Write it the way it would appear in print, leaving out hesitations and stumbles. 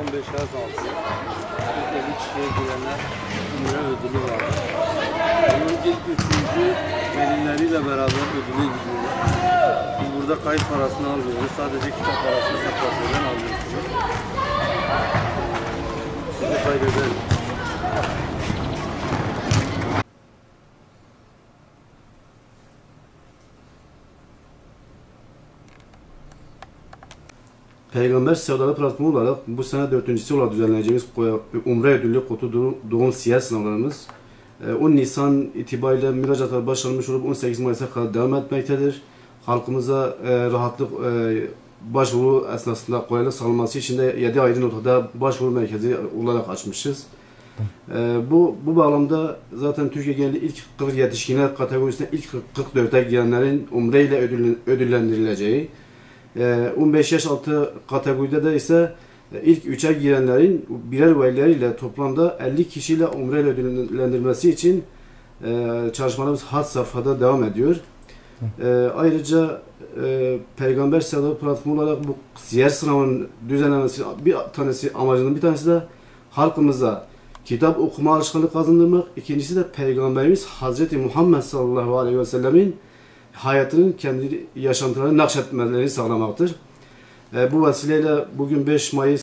15 yaz aldı. Türkiye'de kişiye girenler Umre ödülü var. Bunun ilk üçüncü velileriyle beraber ödüle gidiyorlar. Biz burada kayıt parasını almıyoruz. Sadece kitap parasını saklasından alıyorsunuz. Sizi kaydedelim. Peygamber Sevdalı platformu olarak bu sene 4.'si olarak düzenleyeceğimiz Umre Ödüllü Kotu Doğum Siyer sınavlarımız 10 Nisan itibariyle müracaatlar başlanmış olup 18 Mayıs'a kadar devam etmektedir. Halkımıza rahatlık başvuru esnasında kolaylık sağlanması için de 7 ayrı noktada başvuru merkezi olarak açmışız. Bu bağlamda zaten Türkiye genelinde ilk 40 yetişkinler kategorisinde ilk 44'e girenlerin Umre ile ödüllendirileceği, 15 yaş altı kategoride de ise ilk 3'e girenlerin birer velileriyle toplamda 50 kişiyle Umre ile ödüllendirilmesi için çalışmalarımız had safhada devam ediyor. Ayrıca Peygamber Sevdalı platformu olarak bu siyer sınavının düzenlenmesi amacının bir tanesi de halkımıza kitap okuma alışkanlığı kazandırmak, ikincisi de Peygamberimiz Hazreti Muhammed sallallahu aleyhi ve sellemin hayatının kendi yaşantılarını nakşetmelerini sağlamaktır. Bu vesileyle bugün 5 Mayıs